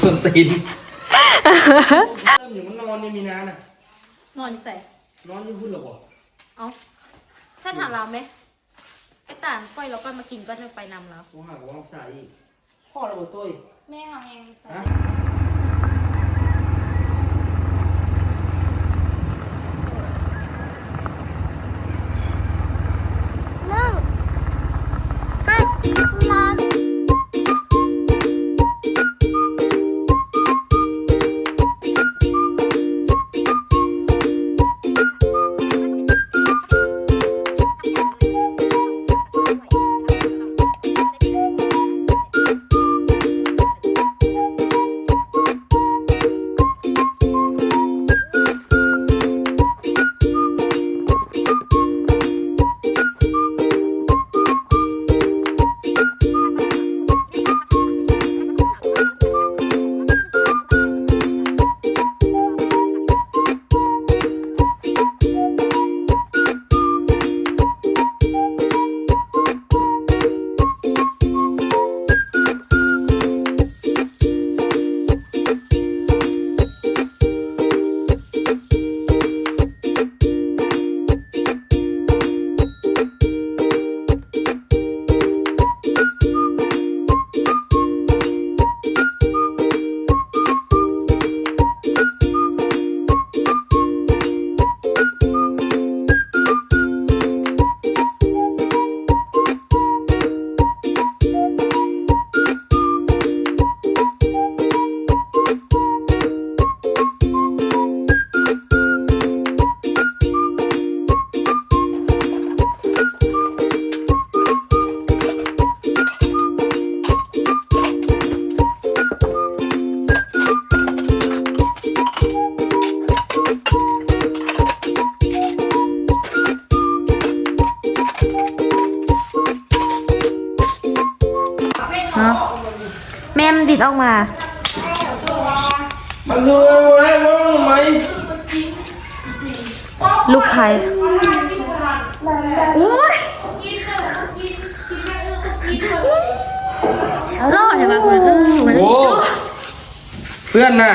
คนตีนเริ่มอยู่มันนอนเนี่ยมีนาน่ะนอนใส่นอนอยู่พุ่นหรอบ่เอาถ้าถามเราไหมไอ้ต่างปล่อยเราก็มากินก็จะไปนำแล้วกูหาว่าใส่พ่อเราบ่ตุ้ยแม่ทำเองใส่แม่มันบิดออกมามันดูอะไรมึงไหมลูกไผ่อุ้ยรอดใช่ปะคุณโอ้เพื่อนน่ะ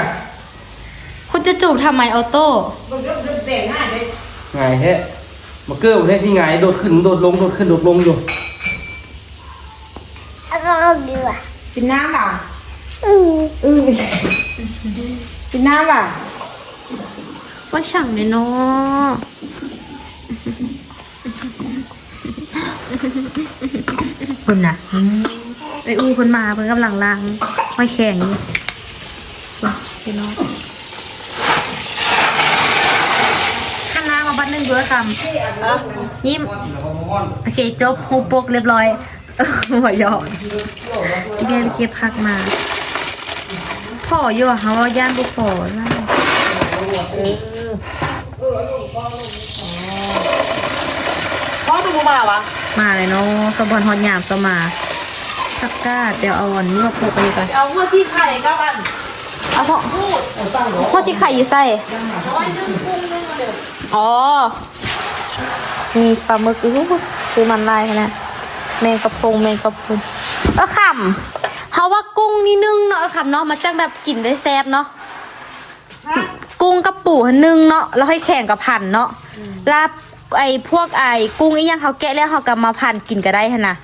คุณจะจูบทำไมออโต้ไงเฮ้มาเกือบได้สิไงโดดขึ้นโดดลงโดดขึ้นโดดลงอยู่เอาดีว่ะกินน้ำป่ะกินน้ำป่ะว่าช่างเนี่ยเนาะคุณน่ะไอ้อู้คนมาเพิ่งกำลังล้างห้อยแข็งพี่น้องขั้นน้ำมาบัดนึงด้วยคำยิ้มโอเคจบหูปกเรียบร้อยหัวหยอกที่แม่ไปเก็บผักมาพ่ออยู่อะเขาว่าย่านบุกพ่อล่ะพ่อตัวมาวะมาเลยเนาะสมบัติฮอนหยามสมาสักกาเดี๋ยวเอาอันนี้มาปลูกไปดีกว่าเอาหัวชีไข่ก็อันเอาพ่อที่ไข่อยู่ใส่อ๋อมีปลาหมึกซื้อมันลายนะแมงกะพงแมงกะพรุนขำเขาว่ากุ้งนี่นึ่งเนาะขำเนาะมาจากแบบกินได้แซ่บเนาะกุ้งกับปูนึ่งเนาะแล้วให้แข่งกับพันเนาะลาบไอ้พวกไอ้กุ้งอีหยังเขาแกะแล้วเขากำมาพันกินก็ได้ฮะนะ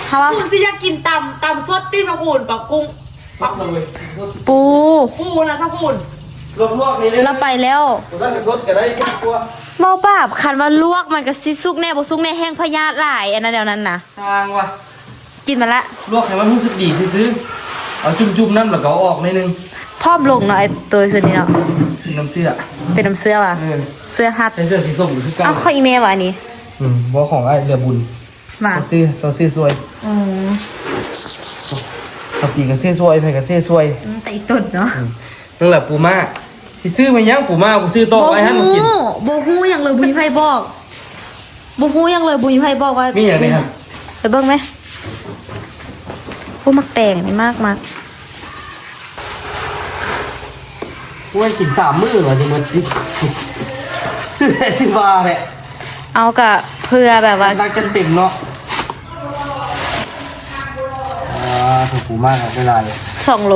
เขาว่าคุณสิอยากกินตำสดที่สกุลปักกุ้งปูนะสกุลลวกๆนี่เลยเราไปแล้วแล้วก็สดก็ได้สักตัวเมาป้าบคันว่าลวกมันก็ซิซุกแน่บ่ซุกแน่แห้งพยาธิหลายอันนั้นเดี๋ยวนั้นนะทางว่ะกินมาละลวกให้มันรู้สึกดีซื้อเอาจุ่มๆน้ำแล้วก็เอาออกนิดนึงพร้อมลงเนาะไอ้ตัวส่วนนี้เนาะน้ำเสื้อเป็นน้ำเสื้อว่ะเสื้อฮัทเสื้อสีส้มหรือเก่าเอาข้ออีเมลว่ะนี่บ่ของไอ้เรือบุญมาตัวซื้อสวยเอาปีกับเสื้อสวยไปกับเสื้อสวยแต่อีต้นเนาะนั่นแหละปูม่าสิซื้อมายังปูม่ากูซื้อโต๊ะไว้ให้มันกินบ่ฮู้ยังเลยบุญไผบอกบ่ฮู้ยังเลยบุญไผบอกว่ามีอย่างนี้ครับไปเบิ่งไหมมักแตงนี่มากกูให้กิน3 มื้อเหรอจังมันซื้อแต่10 บาทแหละเอากะเพื่อแบบว่ารักกันเต็มเนาะ ถูกปูมากครับเวลาเลย 2 โล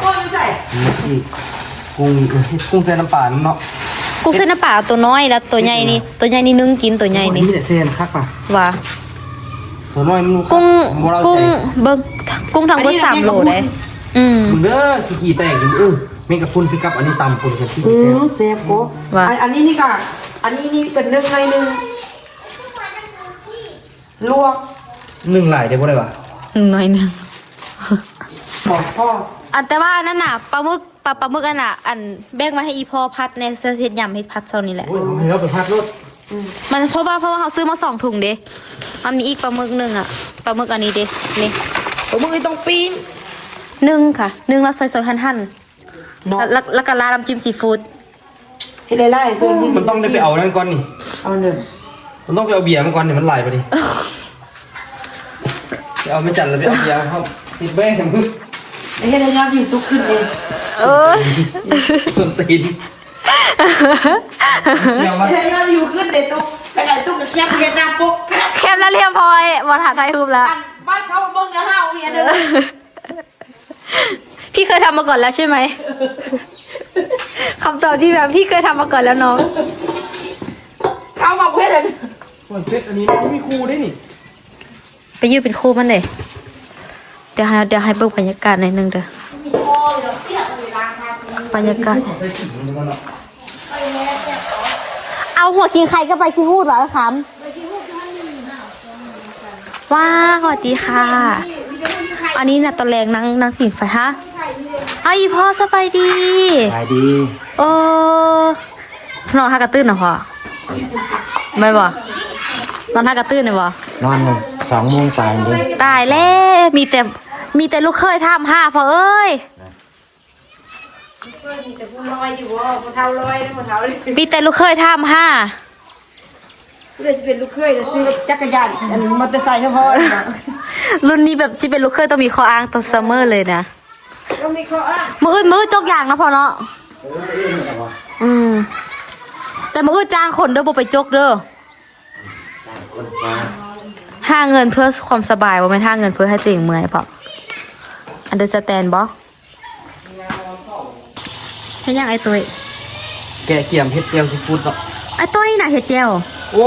ก็ยังใส่ นี่ที่กุ้งใส่น้ำปลาเนาะ กุ้งเส้นน้ำปลาตัวน้อยแล้วตัวใหญ่นี่นึ่งกินตัวใหญ่นี่ นี่แต่เซนคักป่ะ ว่า ตัวน้อยมัน กุ้ง บ่เรา กุ้ง ใจ เบิ่งกุ้งทางเบิด3 โลได้มึงเด้อสิขี่แตกอยู่เมงกับพุ่นสิกับอันนี้ตำพุ่นกับที่เซฟโก้ ว่า อันนี้นี่ค่ะอันนี้นี่เป็นนึ่งในนึงลวก 1หลายได้บ่ได้ป่ะ น้อยหนึง บอกพ่อ อันแต่ว่านั่นน่ะปลาหมึกอันน่ะอันแบ่งมาให้อีพ่อพัดในเสื้อเฮ็ดยำเฮ็ดพัดเท่านี้แหละ โอ้ยให้เราไปพัดรถ มันเพราะว่าเขาซื้อมา2 ถุงเด้มันมีอีกปลาหมึกหนึงอ่ะปลาหมึกอันนี้เด้นี่ ผมมึงนี่ต้องปีน นึ่งค่ะนึ่งแล้วซอยๆหั่น เนาะ ๆแล้วก็ราดน้ำจิ้มซีฟู้ด ให้ไล่ๆตัวนี้ มันต้องได้ไปเอานั่นก่อนนี่ เอาเลย มันต้องไปเอาเบียร์มันก่อนเนี่ยมันไหลไปดิไปเอาไม่จัดแล้วไปเอาเบียร์เขาติดแบงค์มึง ไอ้เฮ็ดได้ยากอยู่ตุกขึ้นเอง เอ้ย ส่วนตีนเดี๋ยวมา ไอ้เฮ็ดได้ยากอยู่ขึ้นในตุกกระดาษตุกกับแคบเวียดนามปุ๊กแคบ แคมแล้วเรียบร้อยมาถ่ายไทยรูปแล้ว บ้านเขาเบิ่งเนื้อห้าวเนี่ยเด้อ พี่เคยทำมาก่อนแล้วใช่ไหมคำตอบที่แบบพี่เคยทำมาก่อนแล้วน้อง เขามาเพื่อนเลย ส่วนเซ็ตอันนี้มันมีครูด้วยนี่ ไปยืดเป็นคู่มันเลยเดี๋ยวให้เบิ่งบรรยากาศหน่อยนึงเด้อ มีพ่อเดี๋ยวเสียเวลาทาน บรรยากาศ ของใส่ขิงมันก่อนเนาะ เอาหัวกินใครก็ไปขี้หูดเหรอคำว้าสวัสดีค่ะ อันนี้น่ะตอนแรงนั่งผิงไฟฮะเอาอีพ่อสบายดี ขายดี โอ้นอนท่ากระตื้นนะพ่อไม่บ่นอนท่ากระตื้นเลยบ่ นอน2 โมงไปเลย ตายแล้วมีแต่ลูกเคยทำห้าพ่อเอ้ย มีแต่ผู้ลอยอยู่ว่าผู้เฒ่าลอยนะผู้เฒ่าเลย มีแต่ลูกเคยทำห้า ผู้ใดจะเป็นลูกเคยจะซื้อจักรยานอันมอเตอร์ไซค์เฉพาะนะ รุ่นนี้แบบที่เป็นลูกเคยต้องมีข้ออ้างตัวซัมเมอร์เลยนะ ก็มีข้ออ้าง มือจกอย่างนะพ่อเนาะแต่มือจ้างคนเด้อบ่ไปจกเด้อห้าเงินเพื่อความสบายบ่แม่นห้าเงินเพื่อให้ตัวเองเมื่อยเปล่าอันเดอร์สแตนบ่เฮ็ดยังไอ้ตุ้ย แกะเกี่ยมเฮ็ดเจียวซีฟู้ดเนาะ ไอ้ตุ้ยน่ะเฮ็ดแจ่ว โอ้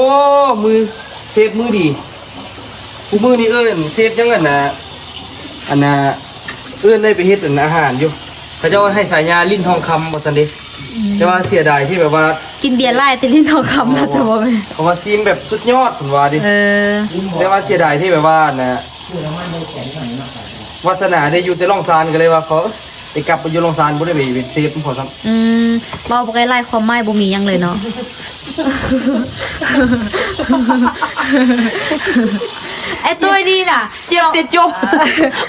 มือเซฟมือดีกูมือนี่เซฟยังไงนะอันน่ะได้ไปเฮ็ดอันอาหารอยู่เขาเจ้าให้สายยาลิ้นทองคำบ่ซั่นเด้แต่ว่าเสียดายที่แบบว่า กินเบียร์ไล่ติลิ้นทองคำนะจะบ่แม่น เขาว่าซีมแบบสุดยอดผมว่าดิ เออ แต่ว่าเสียดายที่แบบว่านะวาสนาได้อยู่แต่ล่องซานกันเลยว่าเขาไปกลับไปอยู่ล่องซานบ่ได้ไปเป็นเซฟพอซ้ำ เบาบ่ไล่ความหมายบ่มีหยังเลยเนาะ ไอ้ตัวนี้น่ะ เจ็บแต่จบ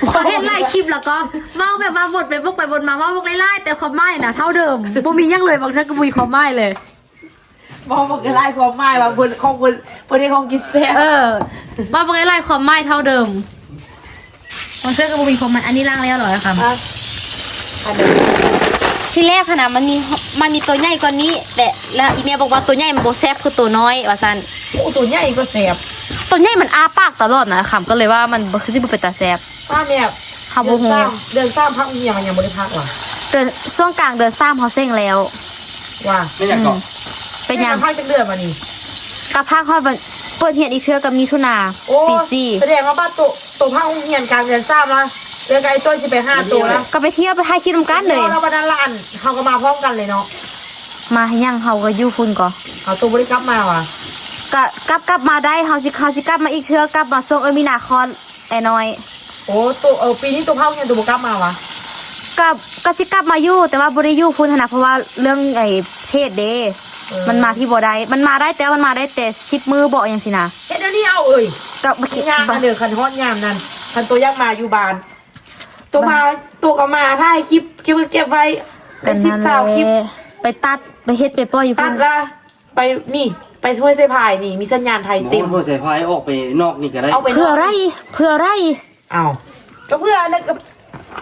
เขาเห็นไล่คลิปแล้วก็เมาแบบว่าวนไปบกไปวนมาว่าบกไล่แต่ความหมายน่ะเท่าเดิมบ่มีหยังเลยบางทีก็บ่มีความหมายเลย มองมันก็ไล่ความหมายว่าเพิ่นของเพิ่นได้ของกินแซ่บ ว่าบ่ไล่ความหมายเท่าเดิมบางทีก็บ่มีความหมายอันนี้ล้างแล้วเหรอครับ อันนี้ ที่แรกขนาดมันมีตัวใหญ่กว่านี้แต่แล้วอีเมียบอกว่าตัวใหญ่มันบ่แซ่บคือตัวน้อยว่าซั่น โอ้ตัวใหญ่ก็แซ่บ ตัวใหญ่มันอ้าปากตลอดนะค่ะก็เลยว่ามันบ่คือสิบ่เป็นตาแซ่บ ป้าเนี่ย เฮาบ่ฮู้ เดือน3พักอีหยังมันยังบ่ได้พักว่ะ เดือนช่วงกลางเดือน3เฮาเซ็งแล้ว ว่า ไม่อยากเกาะ เป็นหยัง พักจังเดือนมานี่ กับภาคฮอดเปิดเฮียนอีกเทื่อกับมิถุนา โอ้ ปีสี่ แสดงว่าบ้านตัวพักเฮียนกลางเดือน3แล้วเดือนไอ้ตัวสิไป5ตัวแล้ว ก็ไปเที่ยวไปถ่ายคลิปนำกันเลย เราบันดาลอันเขาก็มาพร้อมกันเลยเนาะ มาให้ยังเฮาก็อยู่พุ่นก่อน เขาตัวบริกรับมาว่ะ ก็กลับมาได้เฮาสิกลับมาอีกเทื่อกลับมาส่งมีนาคอนไอ้น้อย โอ้ตัวปีนี้ตัวเผาเนี่ยตัวบริกรับมาว่ะ ก็สิกลับมาอยู่แต่ว่าบ่ได้อยู่พุ่นหั้นนะเพราะว่าเรื่องไอ้เพศเด้มันมาที่บ่ได้มันมาได้แต่ว่ามันมาได้แต่10 มื้อบ่จังซี่นะ เฮ็ดเดี๋ยวนี้เอาเอ่ย ก็บ่คิด ยามมาเดือคันฮอดยามนั้นคันตัวยักมาอยู่บ้าน ตัวมาตัวก็มาถ่ายคลิปเก็บไว้เป็น10 20คลิป ไปตัดไปเฮ็ดไปปล่อยอยู่ ตั พุ่ ด น ละไปนี่ไปถ้วยใส่พายนี่มีสัญญาณไทย เต็ เต็ ม ม เพื่อใส่พายออกไปนอกนี่ก็ได้ เอาไป เพื่ออะไรเพื่ออะไร เอาก็เพื่ออะไร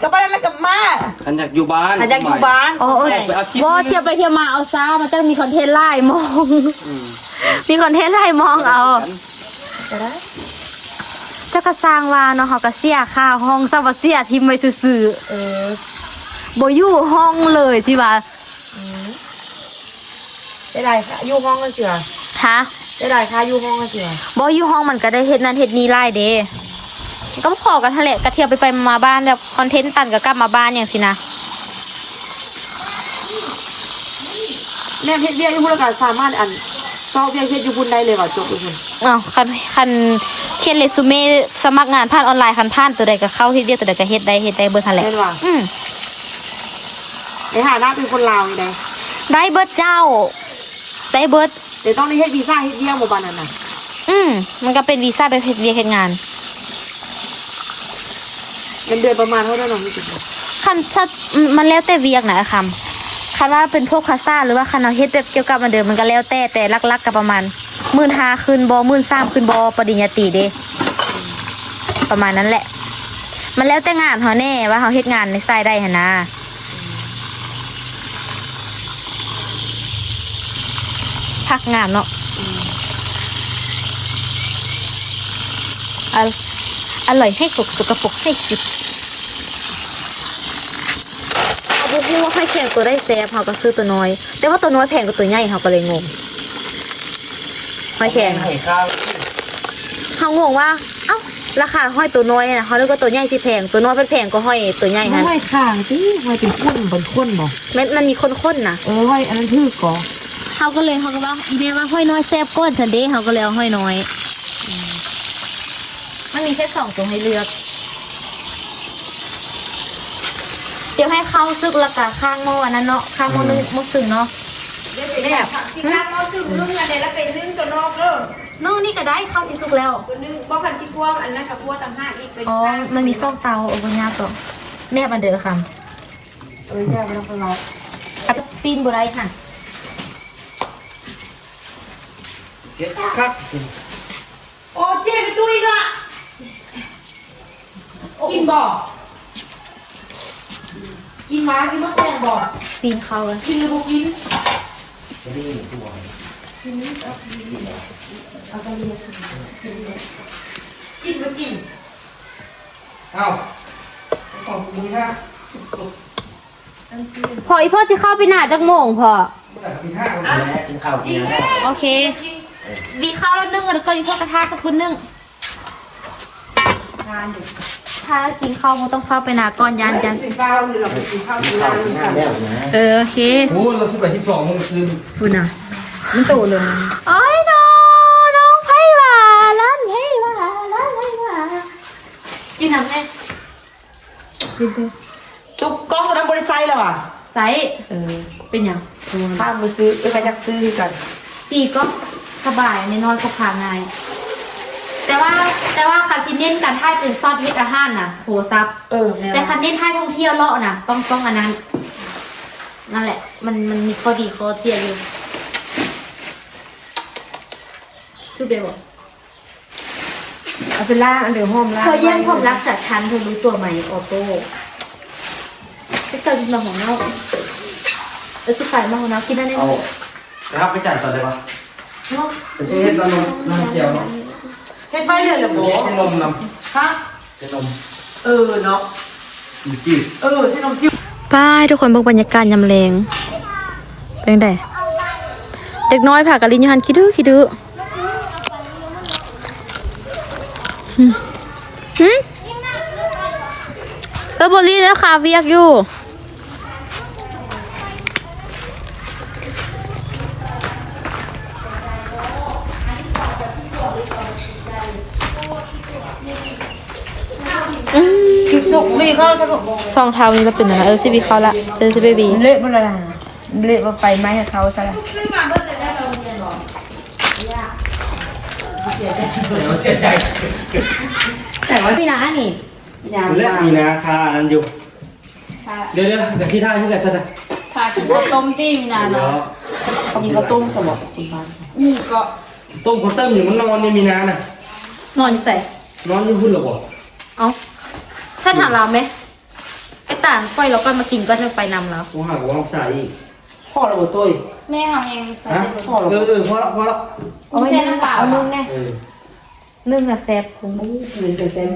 ก็บ้านแล้วกับมา ขันอยากอยู่บ้าน ขันอยากอยู่บ้าน อ๋อบ่เที่ยวไปเที่ยวมาเอาซามันจะมีคอนเทนต์ไล่มอง มีคอนเทนต์ไล่มองเอา จะได้ เจ้าก็สร้างว่าเนาะเขาก็เสียค่าห้องซะว่าเสียทิมไว้ซื่อ เออ ๆบ่อยู่ห้องเลยสิว่า ได้ไรค่ะอยู่ห้องกันเสือ ฮะ ได้ไรค่ะอยู่ห้องกันเสือ บ่อยู่ห้องมันก็ได้เฮ็ดนั่นเฮ็ดนี่หลายเด้ก็พอกันทะเลก็เที่ยวไปมาบ้านแบบคอนเทนต์ตันก็กลับมาบ้านอย่างสินะ แม่เพชรเบี้ยอยู่พุ่นกันสามารถเฝ้าเบี้ยเพชรอยู่พุ่นได้เลยว่ะจบอยู่พุ่น อ้าวคันเขียนเรซูเม่สมัครงานผ่านออนไลน์คันผ่านตัวใดก็เข้าเฮ็ดเดียวตัวใดก็เฮ็ดได้เบิดหั่นแหละ แม่นว่ะ อืม ในฐานะเป็นคนลาวนี่ได้ ได้เบิดเจ้าได้เบิด เดี๋ยวต้องได้เฮ็ดวีซ่าเฮ็ดเบี้ยหมู่บ้านนั่นน่ะ มันก็เป็นวีซ่าไปเฮ็ดเวียกเฮ็ดงาน เงินเดือนประมาณเท่านั้นน้องนี่สิ คันถ้ามันแล้วแต่เวียกนะคำคันว่าเป็นพวกคาซ่าหรือว่าคันเอาเฮ็ดแบบเกี่ยวกับมันเดิมมันก็แล้วแต่ลักๆก็ประมาณ15,000ขึ้นบ่13,000ขึ้นบ่ปริญญาตรีเด้ประมาณนั้นแหละ มันแล้วแต่งานเฮาแน่ว่าเฮาเฮ็ดงานในสายใดหั่นนะพักงานเนาะอร่อยให้กบสกปรกให้จิบเอาบุกว่าให้แข็งตัวได้แซ่บเขาก็ซื้อตัวน้อย แต่ว่าตัวน้อยแพงกว่าตัวใหญ่เขาก็เลยงงห้อยแข็ง ให้ข้าว เขางงว่าเอ้าราคาห้อยตัวน้อยนะเขาเรียกว่าตัวใหญ่สิแพงตัวน้อยเป็นแพงก็ห้อยตัวใหญ่ฮะ ห้อยข้างที่ห้อยเป็นข้นบนข้นบ่ มันมีข้นๆนะ ห้อยอันนั้นถือก่อ เขาก็เลยเขาก็ว่าอีเมลว่าห้อยน้อยแซ่บก้อนฉันเด้เขาก็เลยเอาห้อยน้อยมันมีแค่2ตัวให้เลือกเดี๋ยวให้เข้าซึกแล้วก็ข้างหม้ออันนั้นเนาะข้างหม้อนึงมุสึงเนาะ แม่สิข้างเอาถึงนึ่งอันใดแล้วเป็นนึ่งตัวนอกเด้อ นู่นนี่ก็ได้เข้าสิสุกแล้ว ตัวนึงบ่คันสิคั่วอันนั้นกับคั่วต่างหากอีกเป็น อ๋อ มันมีส้มเตาโอ้ยยากต่อแม่บันเดอร์ค่ะ แย่บ่ต้องรอ กับสปินบุไรค่ะ เก็บครับ โอ้เจ๊ไปตุ้ยอีกละกินบ่กินหมากินมดแดงบ่ ปีนเข้าเลย กินหรือบ่กินกินบ่กิน เอ้าของมึงฮะ พออีพ่อจะเข้าไปหนาจักโมงพอ กินข้าว กินข้าวกินอะไร โอเคดีเข้าแล้วนึ่งแล้วก็อีพ่อกระทะสักพื้นนึ่ง ทานอยู่ ถ้ากินข้าวมันต้องเข้าไปหนาก่อนยัน กินข้าวหรือเราไปกินข้าวกิน ข้าว น้ำ กินข้าวแล้วนะ โอเค โอ้เราสุดไป12 โมงคืน พูดนะ มันโตเลย โอ้ยน้องไผ่หวาล้านไผ่หวาล้านไผ่หวากินน้ำแม่ ตุกกล้องตัวนั้นบริไซแล้วอ่ะ ใส่เป็นยัง ข้ามมือซื้อไปจักซื้อกัน ตีก็สบายในนอนก็ผ่านง่ายแต่ว่าคันซิเน้นการท่ายเป็นซอสเฮ็ดอาหารน่ะโหซับ แม่ แต่คันเน้นท่ายท่องเที่ยวเลาะน่ะต้องอันนั้นนั่นแหละ มันมีข้อดีข้อเสียอยู่จุบเดียวบอก เอาเป็นล่าอันเดียวห้อมล่า เธอแย่งความรักจากฉันเธอรู้ตัวไหมออโต้ไปเจอดินของเน่าสุดท้ายมาของเน่ากินได้ไหม เอานะครับไปจ่ายต่อเลยปะ เนาะ ไปเฮ็ดน้ำเจียวเนาะ เฮ็ดใบเลือดละโบ เฮ็ดนมน ฮะ ำเฮ็ดนม เนาะ จีบ เส้นนมจิ้ว ป้ายทุกคนเบิ่งบรรยากาศยำแรงเป็นไงเด็กน้อยผ่ากะลินยูฮันคิดดื้อบอลลี่แล้วคาเวียกอยู่ลูกไม่เข้าใช่ลูก ซองเท้านี้เราเป็นอะไรซีบีเขาละเจอซีบี เละมันอะไรเละมาไปไหมให้เขาใช่ไหม เสียใจ แต่ว่า มีนานี่ อย่าง แรกมีนาคาอันอยู่เดี๋ยวแต่ที่ท่าที่ไหนซะนะ พากินข้าวต้มตี้มีนา เดี๋ยว เนาะ เขามีข้าวต้มสมองคุณบ้าน นี่ก็ ต้มข้าวต้มอยู่มันนอนในมีนาน่ะ นอนใส่ นอนอยู่พุ่นหรอบ่ เอ้าถ้าถามเราไหมไอ้ต่างปล่อยเราก็มากินก็จะไปนำแล้ว กูหาว่าใส่อีก พ่อเราบ่ตุ้ย แม่ทำเองใส่ ฮะพอละพอละ เอาไว้น้ำเปล่าเอานุ่มแน่ นึ่งอะแซ่บคง เป็นแซ่บ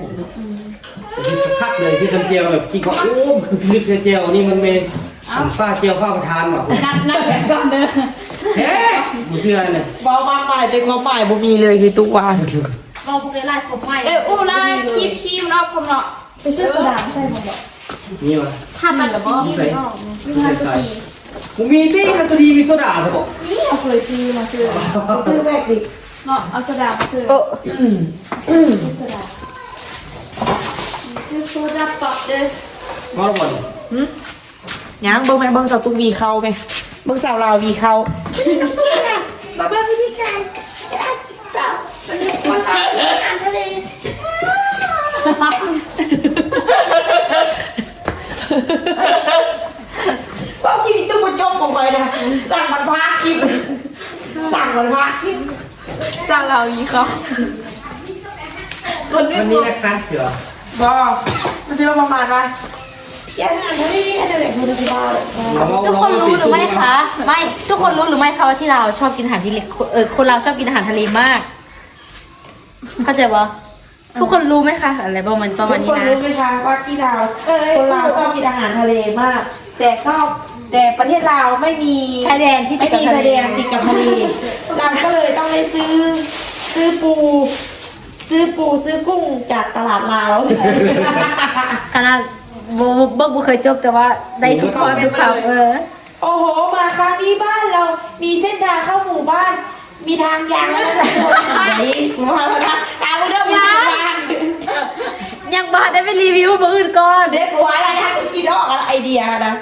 คักเลยที่ทำเจียวแบบกินก็โอ้คือพิลึกเจียวนี่มันเป็นฟ้าเจียวฟ้าประทานว่ะ นั่งแบบก่อนเด้อ เฮ้ยบุเชื่อเนี่ย บ่มากมายแต่ความหมายบ่มีเลยคือทุกวัน เราพวกนี้ไล่ผมใหม่อู้ไล่คีบเนาะผมเนาะไปซื้อโซดาใส่ผมบอก นี่วะ ถ้ามันแบบว่า ใส่ผมมีที่ฮันตูดีมีโซดาเหรอบอก นี่เอาเคยซื้อมาซื้อ ซื้อแบกดิ เนาะเอาโซดามาซื้อซื้อโซดาซื้อโซดาป๊อปเด้อ มาแล้วบ่น ยังเบิ่งไหมเบิ่งสาวตุ้วีเข้าไหมเบิ่งสาวลาววีเข้ามาเบิ่งวิธีการสาววันนี้คนลาวอาหารทะเลว่ากินตุ้มจมลงไปนะสั่งมันพากินสั่งมันพากิน สร้างเราอีกเขา วันนี้นะคะเดี๋ยว บอกมันจะประมาณว่าอย่าอาหารทะเลอะไรแบบนี้บ้า ทุกคนรู้หรือไม่คะไม่ทุกคนรู้หรือไม่คะว่าที่เราชอบกินอาหารทะเลคนเราชอบกินอาหารทะเลมาก เข้าใจปะทุกคนรู้ไหมคะอะไรประมาณ ทุก นี้ คน นะ รู้ไหมคะว่าที่ลาวคนลาวชอบกินอาหารทะเลมาก แต่ประเทศลาวไม่มี ชายแดนที่ติ ไม่ ดกับ มี ทะ ชาย เล แดนติดกับทะเลเราก็เลยต้องไปซื้อปูซื้อกุ้งจากตลาดลาว ขนาดเบิกบุเคยจบแต่ว่าได้ทุกคนทุกคำโอ้โหมาครั้งนี้บ้านเรามีเส้นทางเข้าหมู่บ้าน มีทางยางแล้วนะไหนมาแล้วนะทางเรื่องมีทาง ยังบ้าได้ไปรีวิวมืออื่นก่อน เด็กหัวอะไรนะก็คิดออกอะไรไอเดียนะ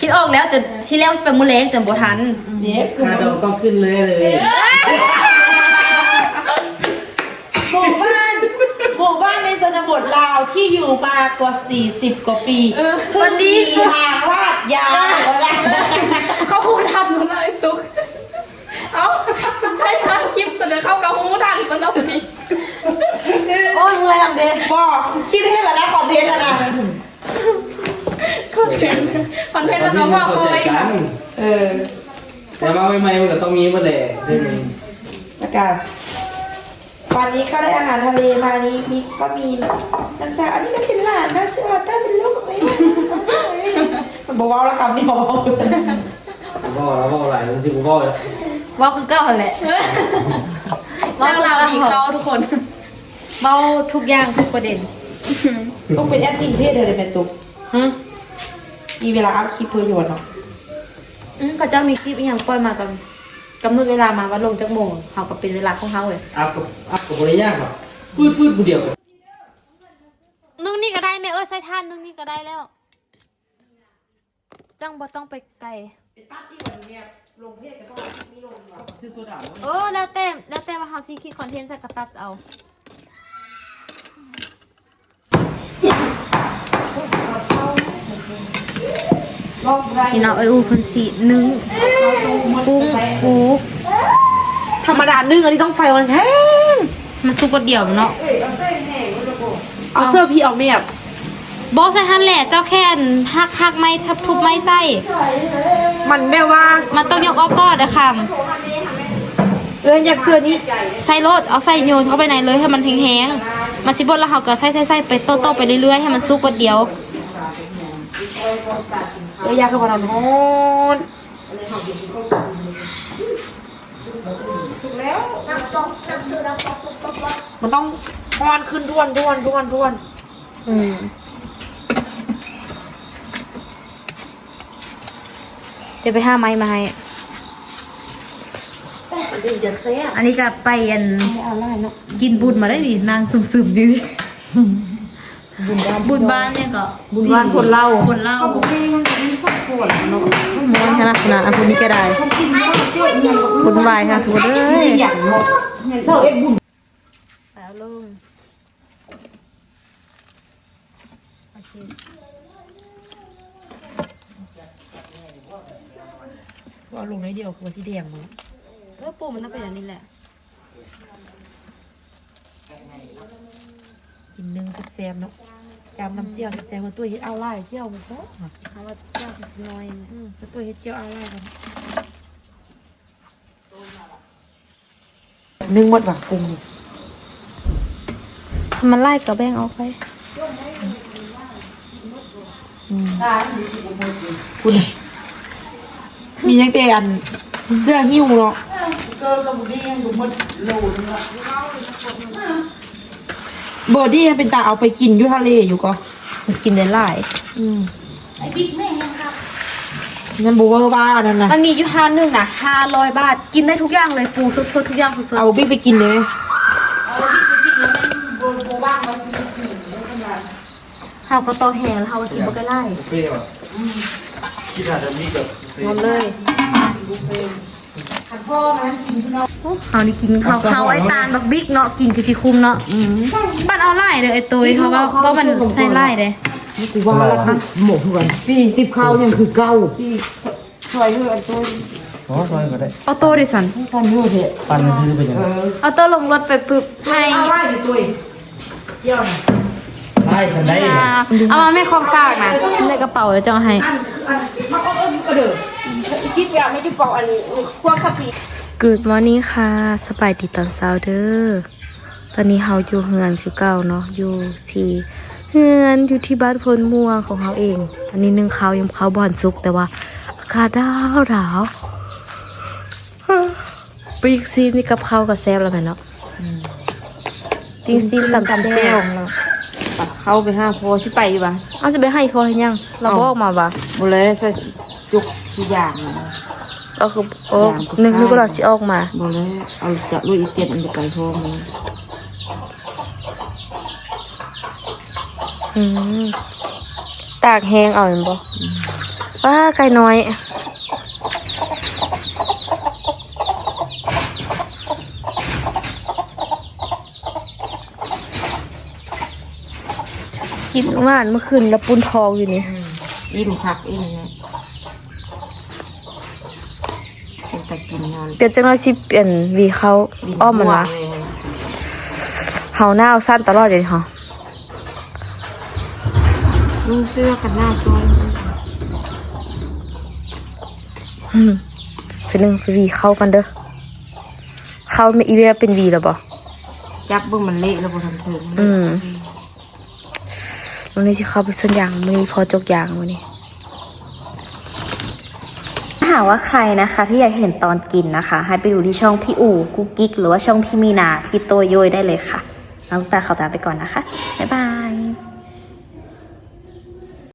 คิดออกแล้วแต่ที่แรกเป็นมูเล็กแต่บ่ทัน เด็ก ค่าดอกต้องขึ้นเลย หมู่บ้านในชนบทลาวที่อยู่มากว่า40กว่าปีวันนี้ทางลาดยาวอะไร เขาหูทันหมดเลยตุ๊กเอาใช่ค่ะคลิปแต่เดี๋ยวเข้ากับหูทันมันต้องดีโอ้ยเมื่อยจังเด้ บอกคิดให้แล้วนะคอนเทนต์แล้วนะ คอนเทนต์แล้วก็ว่า เข้า เขา ใจ ไป กัน แต่มาใหม่ๆมันก็ต้องมีมาแหละใช่ไหม แล้วกันวันนี้เขาได้อาหารทะเลมานี้มีก็มีน้ำตาอันนี้ก็เป็นหลานนะเสื้อต้าเป็นลูกไหมมันบอกว่าแล้วคำนี้บอก ผมบอกแล้วบอกอะไรมันสิผมบอกเลย ว่าคือเก้าแหละสร้างเราดีเก้าทุกคนเบาทุกอย่างทุกประเด็น ต้องเป็นแอปกินเพศเลยเป็นตุ๊กมีเวลาอัพคลิปเพื่อโยนเนาะ เขาเจ้ามีคลิปอย่างปล่อยมากันกำหนดเวลามาว่าลงจากโมงเขาก็เป็นเวลาของเขาเลย อัพกับบริยากหรอฟืดผู้เดียว นึ่งนี่ก็ได้ไหมใส่ท่านนึ่งนี่ก็ได้แล้วจังบ่ต้องไปไกล เป็นตั๊บที่วันนี้ลงเพศก็ต้องมีลงหรอ ซื้อโซดา แล้วแต่ว่าเขาซีคิดคอนเทนต์ใส่กระตัดเอาพี่น้องอูคนสีนึ่งกุ้งปู ธรรมดานึ่งอันนี้ต้องไฟมันแห้ง มาซุปกดเดี่ยวเนาะ เอาเสื้อพี่เอาเมียบ บอกใส่ฮันแหละเจ้าแค่นหักไม้ทับทุบไม้ใส่ มันแบบว่า มันต้องยกออกก้อนนะค อยากเสื้อนี้ ำใส่รถเอาใส่โยนเข้าไปในเลยให้มันแห้งๆมาสิบดแล้วเขาก็ใส่ไปโต้ๆไปเรื่อยๆให้มันซุปกดเดียว อยากกับมันร้อนถูกแล้วมันต้องพอนขึ้นด้วน เดี๋ยวไปห้าไม้มาให้ มันถึงจะแซ่บ อันนี้ก็ไปอัน เอาล่ะเนาะ กินบุญมาได้ดินางซึมๆดิบุญบ้านเนี่ยก็ บุญบ้านคนเล่า คนเล่า บุญเองมันชอบปวดเนาะ ม้วนขนาดนั้นอันนี้ก็ได้บุญวายค่ะทุกคนเลย อย่างเนาะเศร้าเอ็ดบุญ แล้วลงโอเค ว่าลงได้เดียวคือสีแดงมั้ง ปูมันต้องเป็นอย่างนี้แหละ กินนึ่งแซ่บๆเนาะจำน้ำเจียวแซ่บๆมันตัวเฮ็ดเอาไล่เจียวมันก็ เขาว่าเจ้าคือน้อยเนี่ย มันตัวเฮ็ดเจียวเอาไล่กันนึ่งหมดว่ะกุ้ง มันไล่กับแบ่งออกไป คุณมียังแต่อันเสื้อหิ้วเนาะบอดี้เป็นตาเอาไปกินอยู่ทะเลอยู่ก็ มันกินได้หลาย นั่นบอกว่านั่นนะ มันมีอยู่ห้านึงนะ500 บาทกินได้ทุกอย่างเลยปูสดๆทุกอย่างสด เอาบิ๊กไปกินเลย ๆเฮาก็ต่อแหงแล้วเฮาก็กินบ่ก็ไล่ เฟ่ว่ะคิดอาจจะมีกับ หมดเลยเฮานี่กินเฮาไอ้ตาลบักบิ๊กเนาะกินคือที่คุ้มเนาะบ้านเอาไล่เด้อไอ้ตัวเพราะว่ามันใส่ไล่เด้ กูว่าแล้วค่ะหมกกันพี่ติบข้าวยังคือเก่าพี่ซอยเพื่อนตัว อ๋อซอยก็ได้ เอาโต้ดิสัน ตอนนี้เถอะ ปันคือเป็นยังไง เอาโต้ลงรถไปปึ๊บให้ เอาไล่ดิตัวเที่ยวนะ ได้ทันได้ เอามาไม่คล้องซากนะในกระเป๋าแล้วจะเอาให้ อันมันก็กระเดิดคิดแบบไม่ได้บอกอันนี้ควงสปีด Good morning ค่ะสบายดีตอนเช้าเด้อตอนนี้เฮาอยู่เฮือนคือเก่าเนาะอยู่ที่เฮือนอยู่ที่บ้านพลม่วงของเฮาเอง อันนี้นึ่งข้าวยังข้าวบ่อนสุกแต่ว่าอากาศหนาวปีกซีนนี่กับข้าวกับแซ่บแล้วแม่เนาะปิ้งซีนตำแซ่บ เข้าไปห้าโพสิไปอยู่บ้าง เอาสิไปให้พอให้ยังเราบอกมาบ่ บุเลยใส่จุกทุกอย่าง เราคือโอ้นึกว่าเราสิออกมา บุเลยเอาจะลุยอีเจ็ดอันไปไก่ทองมัน ตากแห้งเอาเห็นบ่ว้าไก่น้อยกินหวานเมื่อคืนแล้วปุ้นทองอยู่นี่ อิ่มผักอิ่มเนี่ยเป็นตะกินนอน เดี๋ยวจะน้อยสิเปลี่ยนวีเขาอ้อมมันวะเฮาหน้าเอาสั้นตลอดเลยเหรอ นุ่งเสื้อกันหน้าช่วย เป็นหนึ่งวีเข้ากันเด้อเข้าไม่อีเวนเป็นวีแล้วบ่ จับเบิ่งมันเละแล้วบ่ทันถึง วันนี้สิเข้าไปส่วนยางวันนี้พอจกยางวันนี้ถ้าหากว่าใครนะคะที่อยากเห็นตอนกินนะคะ ให้ไปดูที่ช่องพี่อู๋กุ๊กกิ๊กหรือว่าช่องพี่มีนาพี่โตโยยได้เลยค่ะน้องตาเขาตามไปก่อนนะคะบ๊ายบาย